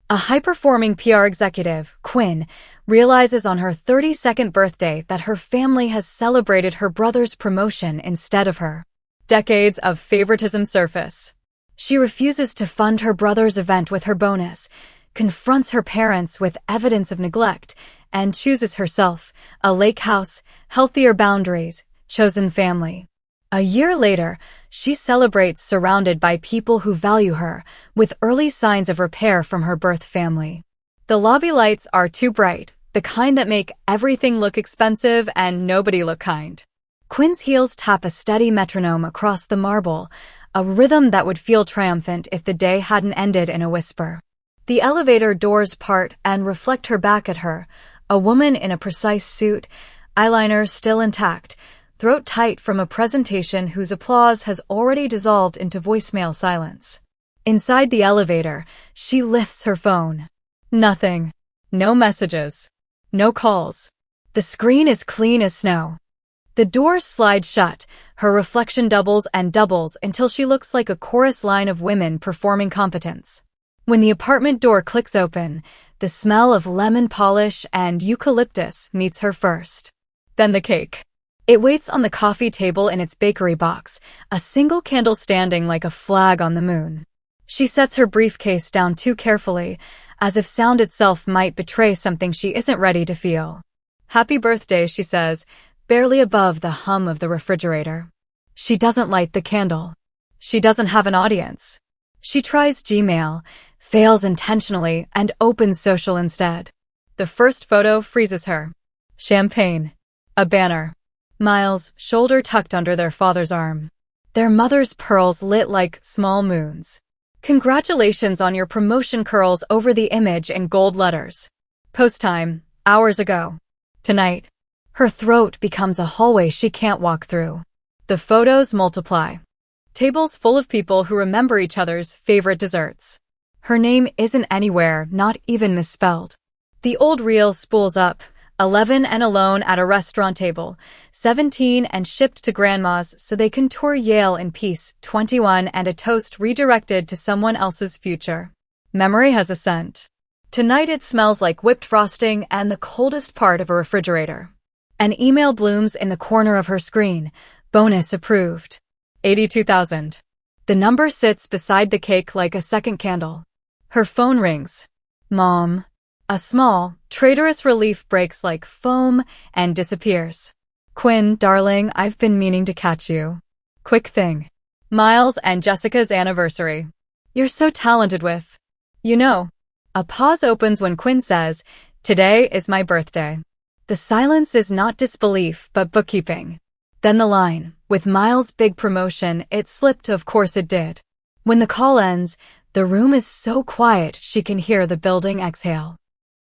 A high-performing PR executive, Quinn, realizes on her 32nd birthday that her family has celebrated her brother's promotion instead of her. Decades of favoritism surface. She refuses to fund her brother's event with her bonus, confronts her parents with evidence of neglect, and chooses herself, a lake house, healthier boundaries, chosen family. A year later, she celebrates surrounded by people who value her, with early signs of repair from her birth family. The lobby lights are too bright, the kind that make everything look expensive and nobody look kind. Quinn's heels tap a steady metronome across the marble, a rhythm that would feel triumphant if the day hadn't ended in a whisper. The elevator doors part and reflect her back at her, a woman in a precise suit, eyeliner still intact, throat tight from a presentation whose applause has already dissolved into voicemail silence. Inside the elevator, she lifts her phone. Nothing. No messages. No calls. The screen is clean as snow. The doors slide shut, her reflection doubles and doubles until she looks like a chorus line of women performing competence. When the apartment door clicks open, the smell of lemon polish and eucalyptus meets her first. Then the cake. It waits on the coffee table in its bakery box, a single candle standing like a flag on the moon. She sets her briefcase down too carefully, as if sound itself might betray something she isn't ready to feel. Happy birthday, she says, barely above the hum of the refrigerator. She doesn't light the candle. She doesn't have an audience. She tries Gmail, fails intentionally, and opens social instead. The first photo freezes her. Champagne. A banner. Miles, shoulder tucked under their father's arm. Their mother's pearls lit like small moons. Congratulations on your promotion, curls over the image in gold letters. Post time, hours ago. Tonight. Her throat becomes a hallway she can't walk through. The photos multiply. Tables full of people who remember each other's favorite desserts. Her name isn't anywhere, not even misspelled. The old reel spools up. 11 and alone at a restaurant table, 17 and shipped to grandma's so they can tour Yale in peace, 21 and a toast redirected to someone else's future. Memory has a scent. Tonight it smells like whipped frosting and the coldest part of a refrigerator. An email blooms in the corner of her screen. Bonus approved. 82,000. The number sits beside the cake like a second candle. Her phone rings. Mom. A small, traitorous relief breaks like foam and disappears. Quinn, darling, I've been meaning to catch you. Quick thing. Miles and Jessica's anniversary. You're so talented with. You know. A pause opens when Quinn says, today is my birthday. The silence is not disbelief, but bookkeeping. Then the line, with Miles' big promotion, it slipped, of course it did. When the call ends, the room is so quiet she can hear the building exhale.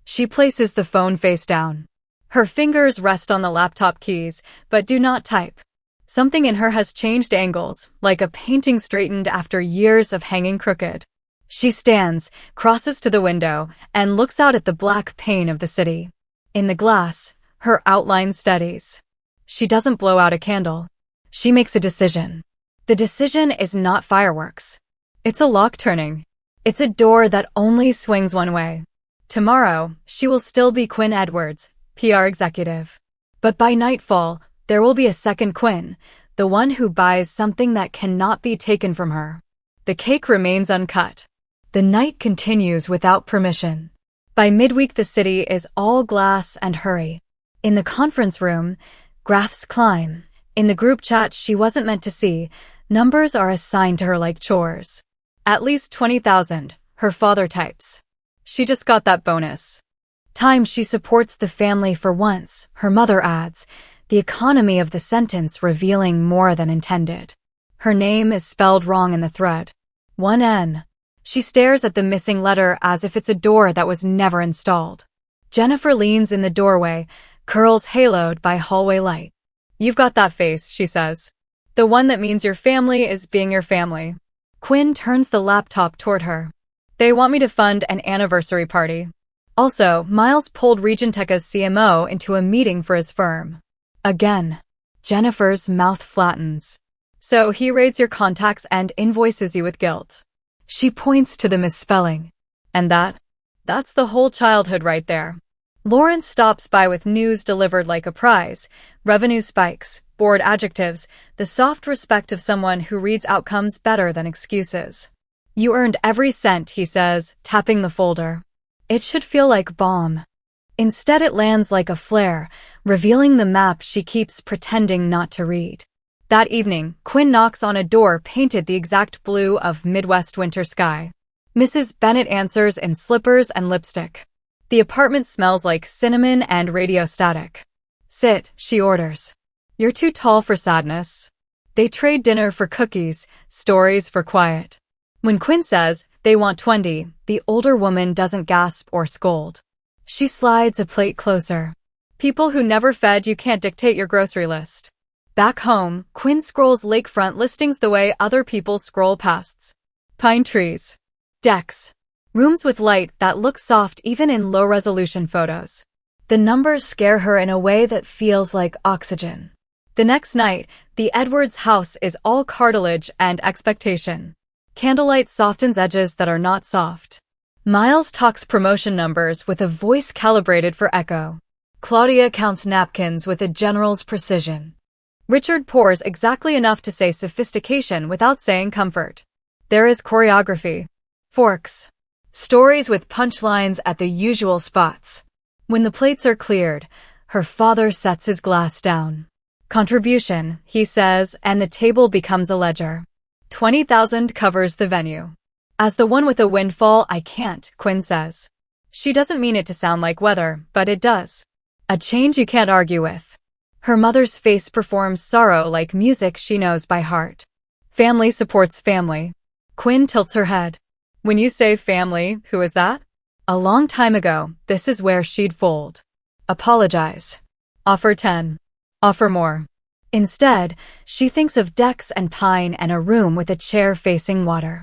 She places the phone face down. Her fingers rest on the laptop keys, but do not type. Something in her has changed angles, like a painting straightened after years of hanging crooked. She stands, crosses to the window, and looks out at the black pane of the city. In the glass, her outline steadies. She doesn't blow out a candle. She makes a decision. The decision is not fireworks. It's a lock turning. It's a door that only swings one way. Tomorrow, she will still be Quinn Edwards, PR executive. But by nightfall, there will be a second Quinn, the one who buys something that cannot be taken from her. The cake remains uncut. The night continues without permission. By midweek, the city is all glass and hurry. In the conference room, graphs climb. In the group chat she wasn't meant to see, numbers are assigned to her like chores. At least 20,000, her father types. She just got that bonus. Time she supports the family for once, her mother adds, the economy of the sentence revealing more than intended. Her name is spelled wrong in the thread. One N. She stares at the missing letter as if it's a door that was never installed. Jennifer leans in the doorway, curls haloed by hallway light. You've got that face, she says. The one that means your family is being your family. Quinn turns the laptop toward her. They want me to fund an anniversary party. Also, Miles pulled Regentech's CMO into a meeting for his firm. Again. Jennifer's mouth flattens. So he raids your contacts and invoices you with guilt. She points to the misspelling. And that? That's the whole childhood right there. Lawrence stops by with news delivered like a prize. Revenue spikes, bored adjectives, the soft respect of someone who reads outcomes better than excuses. You earned every cent, he says, tapping the folder. It should feel like balm. Instead it lands like a flare, revealing the map she keeps pretending not to read. That evening, Quinn knocks on a door painted the exact blue of Midwest winter sky. Mrs. Bennet answers in slippers and lipstick. The apartment smells like cinnamon and radio static. Sit, she orders. You're too tall for sadness. They trade dinner for cookies, stories for quiet. When Quinn says they want 20, the older woman doesn't gasp or scold. She slides a plate closer. People who never fed you can't dictate your grocery list. Back home, Quinn scrolls lakefront listings the way other people scroll past. Pine trees. Decks. Rooms with light that look soft even in low-resolution photos. The numbers scare her in a way that feels like oxygen. The next night, the Edwards house is all cartilage and expectation. Candlelight softens edges that are not soft. Miles talks promotion numbers with a voice calibrated for echo. Claudia counts napkins with a general's precision. Richard pours exactly enough to say sophistication without saying comfort. There is choreography. Forks. Stories with punchlines at the usual spots. When the plates are cleared, her father sets his glass down. Contribution, he says, and the table becomes a ledger. 20,000 covers the venue. As the one with a windfall, I can't, Quinn says. She doesn't mean it to sound like weather, but it does. A change you can't argue with. Her mother's face performs sorrow like music she knows by heart. Family supports family. Quinn tilts her head. When you say family, who is that? A long time ago, this is where she'd fold. Apologize. Offer 10. Offer more. Instead, she thinks of decks and pine and a room with a chair facing water.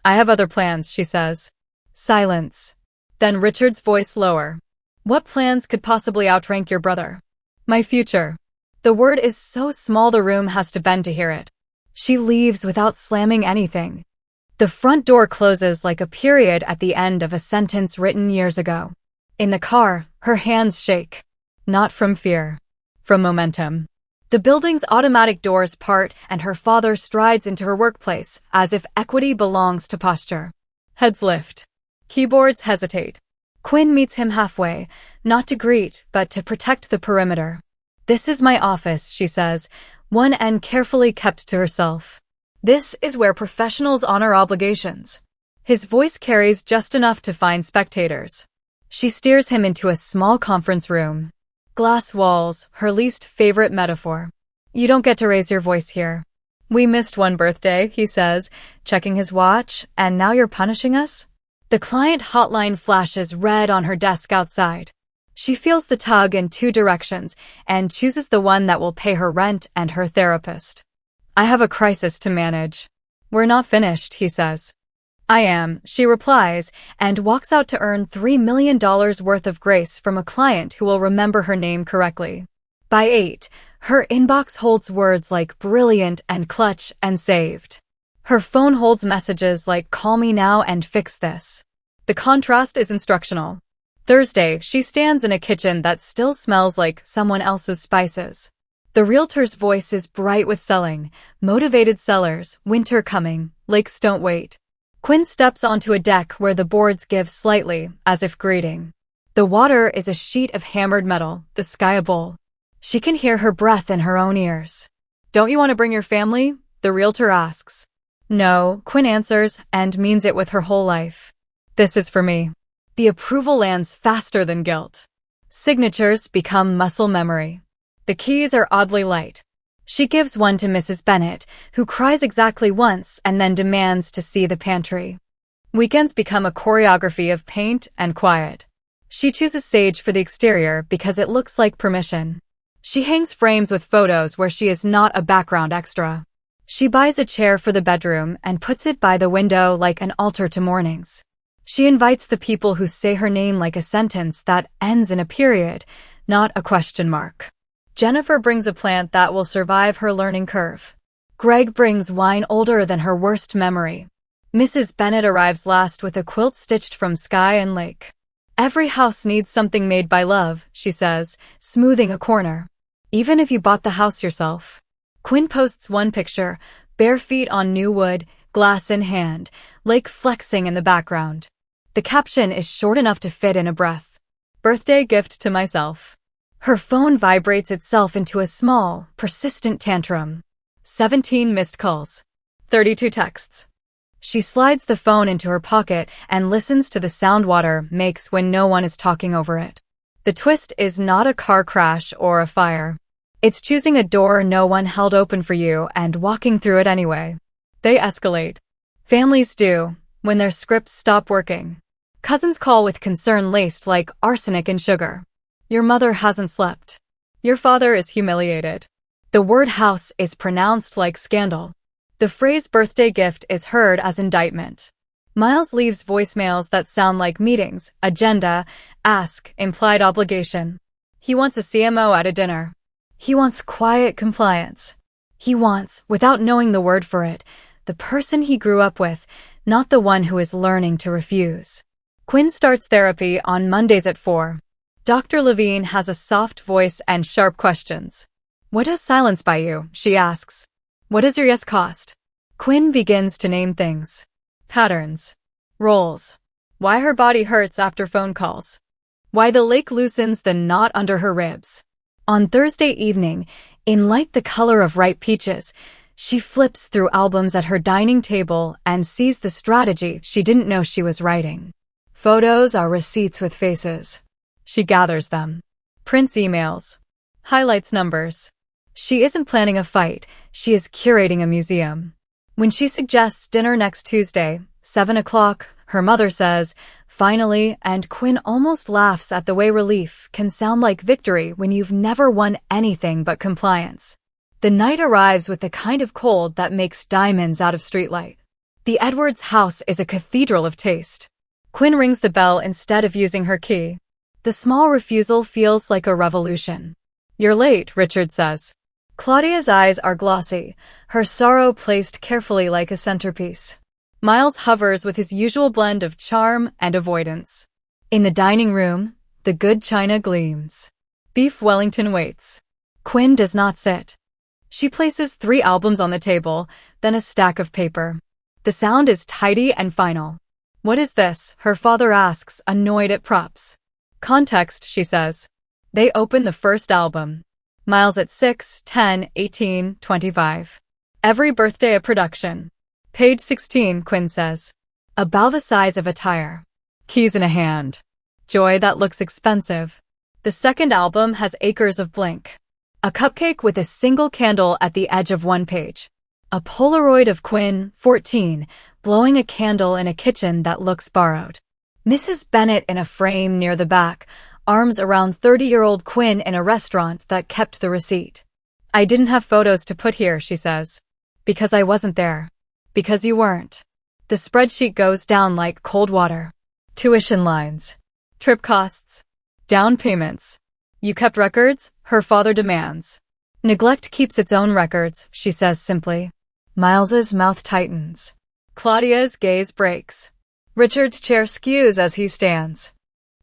I have other plans, she says. Silence. Then Richard's voice lower. What plans could possibly outrank your brother? My future. The word is so small the room has to bend to hear it. She leaves without slamming anything. The front door closes like a period at the end of a sentence written years ago. In the car, her hands shake. Not from fear. From momentum. The building's automatic doors part and her father strides into her workplace as if equity belongs to posture. Heads lift. Keyboards hesitate. Quinn meets him halfway, not to greet, but to protect the perimeter. This is my office, she says, one end carefully kept to herself. This is where professionals honor obligations. His voice carries just enough to find spectators. She steers him into a small conference room. Glass walls, her least favorite metaphor. You don't get to raise your voice here. We missed one birthday, he says, checking his watch, and now you're punishing us? The client hotline flashes red on her desk outside. She feels the tug in two directions and chooses the one that will pay her rent and her therapist. I have a crisis to manage. We're not finished, he says. I am, she replies, and walks out to earn $3 million worth of grace from a client who will remember her name correctly. By 8, her inbox holds words like brilliant and clutch and saved. Her phone holds messages like call me now and fix this. The contrast is instructional. Thursday, she stands in a kitchen that still smells like someone else's spices. The realtor's voice is bright with selling, motivated sellers, winter coming, lakes don't wait. Quinn steps onto a deck where the boards give slightly, as if greeting. The water is a sheet of hammered metal, the sky a bowl. She can hear her breath in her own ears. Don't you want to bring your family? The realtor asks. No, Quinn answers, and means it with her whole life. This is for me. The approval lands faster than guilt. Signatures become muscle memory. The keys are oddly light. She gives one to Mrs. Bennet, who cries exactly once and then demands to see the pantry. Weekends become a choreography of paint and quiet. She chooses sage for the exterior because it looks like permission. She hangs frames with photos where she is not a background extra. She buys a chair for the bedroom and puts it by the window like an altar to mornings. She invites the people who say her name like a sentence that ends in a period, not a question mark. Jennifer brings a plant that will survive her learning curve. Greg brings wine older than her worst memory. Mrs. Bennet arrives last with a quilt stitched from sky and lake. Every house needs something made by love, she says, smoothing a corner. Even if you bought the house yourself. Quinn posts one picture, bare feet on new wood, glass in hand, lake flexing in the background. The caption is short enough to fit in a breath. Birthday gift to myself. Her phone vibrates itself into a small, persistent tantrum. 17 missed calls. 32 texts. She slides the phone into her pocket and listens to the sound water makes when no one is talking over it. The twist is not a car crash or a fire. It's choosing a door no one held open for you and walking through it anyway. They escalate. Families do, when their scripts stop working. Cousins call with concern laced like arsenic and sugar. Your mother hasn't slept. Your father is humiliated. The word house is pronounced like scandal. The phrase birthday gift is heard as indictment. Miles leaves voicemails that sound like meetings, agenda, ask, implied obligation. He wants a CMO at a dinner. He wants quiet compliance. He wants, without knowing the word for it, the person he grew up with, not the one who is learning to refuse. Quinn starts therapy on Mondays at 4. Dr. Levine has a soft voice and sharp questions. What does silence buy you? She asks. What does your yes cost? Quinn begins to name things. Patterns. Roles. Why her body hurts after phone calls. Why the lake loosens the knot under her ribs. On Thursday evening, in light the color of ripe peaches, she flips through albums at her dining table and sees the strategy she didn't know she was writing. Photos are receipts with faces. She gathers them. Prints emails. Highlights numbers. She isn't planning a fight, she is curating a museum. When she suggests dinner next Tuesday, 7 o'clock, her mother says, finally, and Quinn almost laughs at the way relief can sound like victory when you've never won anything but compliance. The night arrives with the kind of cold that makes diamonds out of streetlight. The Edwards house is a cathedral of taste. Quinn rings the bell instead of using her key. The small refusal feels like a revolution. You're late, Richard says. Claudia's eyes are glossy, her sorrow placed carefully like a centerpiece. Miles hovers with his usual blend of charm and avoidance. In the dining room, the good china gleams. Beef Wellington waits. Quinn does not sit. She places 3 albums on the table, then a stack of paper. The sound is tidy and final. What is this? Her father asks, annoyed at props. Context, she says. They open the first album. Miles at 6, 10, 18, 25. Every birthday a production. Page 16, Quinn says. About the size of a tire. Keys in a hand. Joy that looks expensive. The second album has acres of blank. A cupcake with a single candle at the edge of one page. A Polaroid of Quinn, 14, blowing a candle in a kitchen that looks borrowed. Mrs. Bennett in a frame near the back, arms around 30-year-old Quinn in a restaurant that kept the receipt. I didn't have photos to put here, she says. Because I wasn't there. Because you weren't. The spreadsheet goes down like cold water. Tuition lines. Trip costs. Down payments. You kept records? Her father demands. Neglect keeps its own records, she says simply. Miles's mouth tightens. Claudia's gaze breaks. Richard's chair skews as he stands.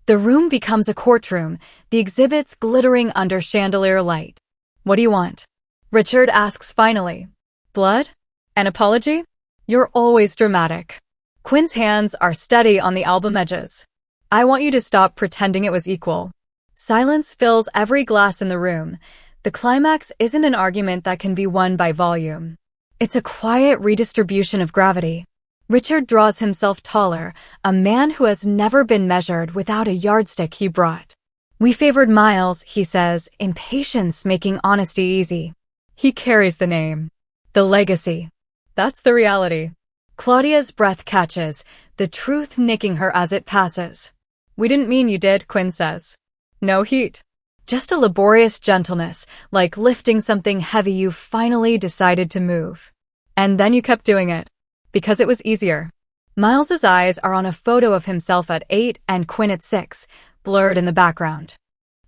The room becomes a courtroom, the exhibits glittering under chandelier light. What do you want? Richard asks finally. Blood? An apology? You're always dramatic. Quinn's hands are steady on the album edges. I want you to stop pretending it was equal. Silence fills every glass in the room. The climax isn't an argument that can be won by volume. It's a quiet redistribution of gravity. Richard draws himself taller, a man who has never been measured without a yardstick he brought. We favored Miles, he says, impatience making honesty easy. He carries the name. The legacy. That's the reality. Claudia's breath catches, the truth nicking her as it passes. We didn't mean you did, Quinn says. No heat. Just a laborious gentleness, like lifting something heavy you finally decided to move. And then you kept doing it. Because it was easier. Miles's eyes are on a photo of himself at 8 and Quinn at 6, blurred in the background.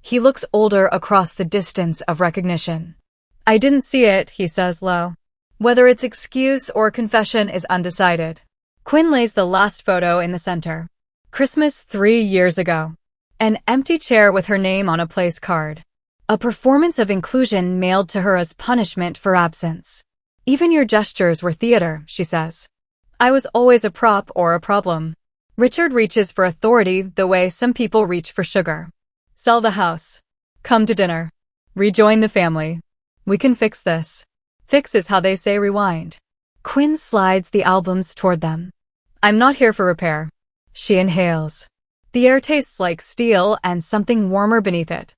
He looks older across the distance of recognition. I didn't see it, he says low. Whether it's excuse or confession is undecided. Quinn lays the last photo in the center. Christmas 3 years ago. An empty chair with her name on a place card. A performance of inclusion mailed to her as punishment for absence. Even your gestures were theater, she says. I was always a prop or a problem. Richard reaches for authority the way some people reach for sugar. Sell the house. Come to dinner. Rejoin the family. We can fix this. Fix is how they say rewind. Quinn slides the albums toward them. I'm not here for repair. She inhales. The air tastes like steel and something warmer beneath it.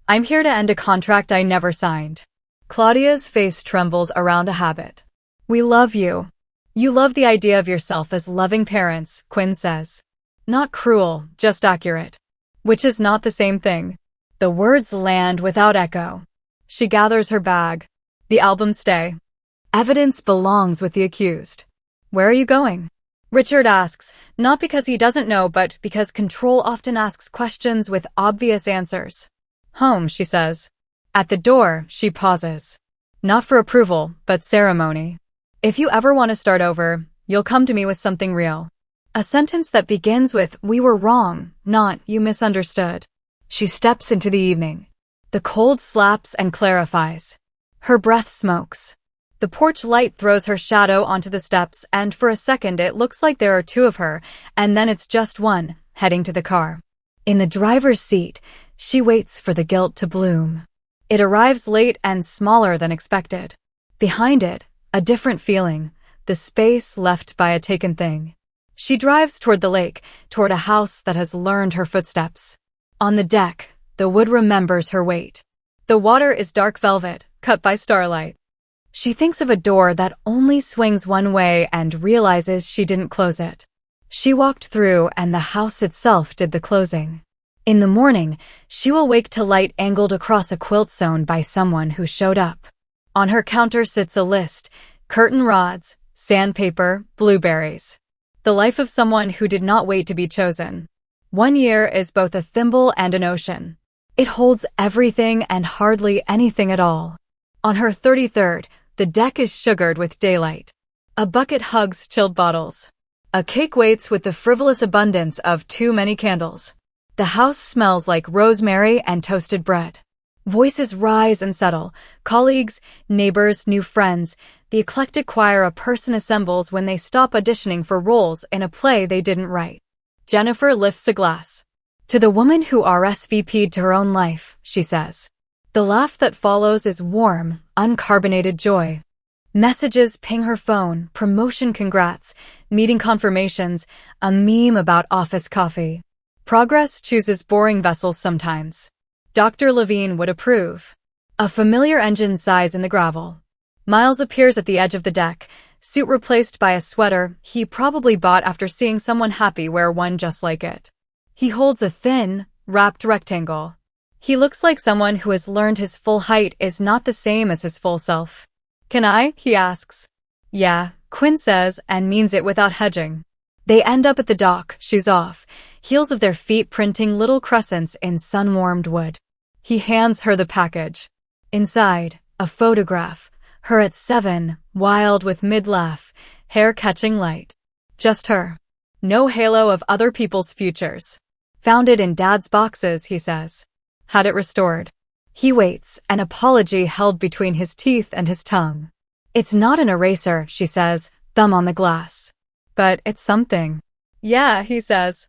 I'm here to end a contract I never signed. Claudia's face trembles around a habit. We love you. You love the idea of yourself as loving parents, Quinn says. Not cruel, just accurate. Which is not the same thing. The words land without echo. She gathers her bag. The albums stay. Evidence belongs with the accused. Where are you going? Richard asks, not because he doesn't know, but because control often asks questions with obvious answers. Home, she says. At the door, she pauses. Not for approval, but ceremony. If you ever want to start over, you'll come to me with something real. A sentence that begins with, we were wrong, not, you misunderstood. She steps into the evening. The cold slaps and clarifies. Her breath smokes. The porch light throws her shadow onto the steps, and for a second it looks like there are two of her, and then it's just one, heading to the car. In the driver's seat, she waits for the guilt to bloom. It arrives late and smaller than expected. Behind it, a different feeling, the space left by a taken thing. She drives toward the lake, toward a house that has learned her footsteps. On the deck, the wood remembers her weight. The water is dark velvet, cut by starlight. She thinks of a door that only swings one way and realizes she didn't close it. She walked through and the house itself did the closing. In the morning, she will wake to light angled across a quilt sewn by someone who showed up. On her counter sits a list, curtain rods, sandpaper, blueberries. The life of someone who did not wait to be chosen. 1 year is both a thimble and an ocean. It holds everything and hardly anything at all. On her 33rd, the deck is sugared with daylight. A bucket hugs chilled bottles. A cake waits with the frivolous abundance of too many candles. The house smells like rosemary and toasted bread. Voices rise and settle. Colleagues, neighbors, new friends. The eclectic choir a person assembles when they stop auditioning for roles in a play they didn't write. Jennifer lifts a glass. To the woman who RSVP'd to her own life, she says. The laugh that follows is warm, uncarbonated joy. Messages ping her phone, promotion congrats, meeting confirmations, a meme about office coffee. Progress chooses boring vessels sometimes. Dr. Levine would approve. A familiar engine sighs in the gravel. Miles appears at the edge of the deck, suit replaced by a sweater he probably bought after seeing someone happy wear one just like it. He holds a thin, wrapped rectangle. He looks like someone who has learned his full height is not the same as his full self. Can I? He asks. Yeah, Quinn says, and means it without hedging. They end up at the dock, shoes off, heels of their feet printing little crescents in sun-warmed wood. He hands her the package. Inside, a photograph, her at 7, wild with mid-laugh, hair catching light. Just her. No halo of other people's futures. Found it in Dad's boxes, he says. Had it restored. He waits, an apology held between his teeth and his tongue. It's not an eraser, she says, thumb on the glass. But it's something. Yeah, he says.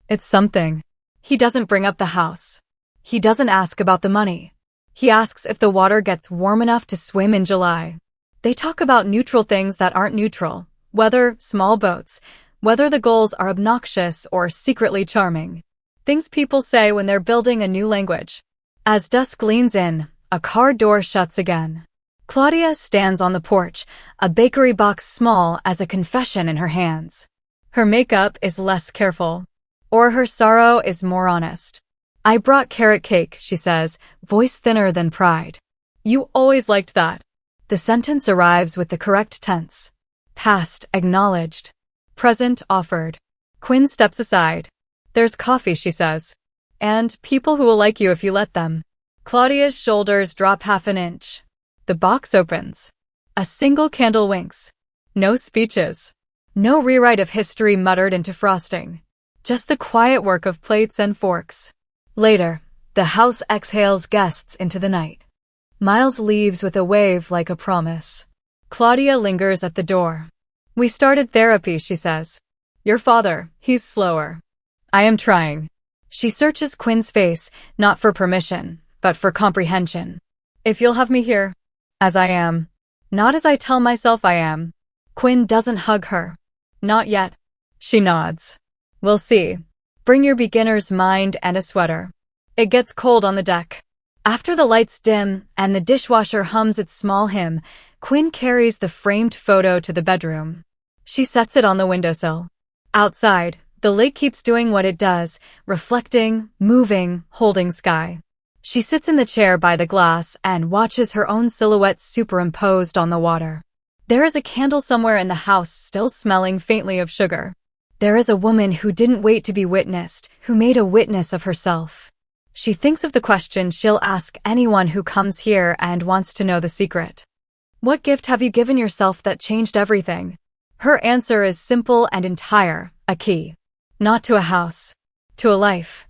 It's something. He doesn't bring up the house. He doesn't ask about the money. He asks if the water gets warm enough to swim in July. They talk about neutral things that aren't neutral. Weather, small boats. Whether the goals are obnoxious or secretly charming. Things people say when they're building a new language. As dusk leans in, a car door shuts again. Claudia stands on the porch, a bakery box small as a confession in her hands. Her makeup is less careful. Or her sorrow is more honest. I brought carrot cake, she says, voice thinner than pride. You always liked that. The sentence arrives with the correct tense. Past, acknowledged. Present, offered. Quinn steps aside. There's coffee, she says. And people who will like you if you let them. Claudia's shoulders drop half an inch. The box opens. A single candle winks. No speeches. No rewrite of history muttered into frosting. Just the quiet work of plates and forks. Later, the house exhales guests into the night. Miles leaves with a wave like a promise. Claudia lingers at the door. "We started therapy," she says. "Your father, he's slower." "I am trying." She searches Quinn's face, not for permission, but for comprehension. "If you'll have me here, as I am, not as I tell myself I am." Quinn doesn't hug her. "Not yet." She nods. "We'll see. Bring your beginner's mind and a sweater." It gets cold on the deck. After the lights dim and the dishwasher hums its small hymn, Quinn carries the framed photo to the bedroom. She sets it on the windowsill. Outside, the lake keeps doing what it does, reflecting, moving, holding sky. She sits in the chair by the glass and watches her own silhouette superimposed on the water. There is a candle somewhere in the house still smelling faintly of sugar. There is a woman who didn't wait to be witnessed, who made a witness of herself. She thinks of the question she'll ask anyone who comes here and wants to know the secret. What gift have you given yourself that changed everything? Her answer is simple and entire, a key. Not to a house. To a life.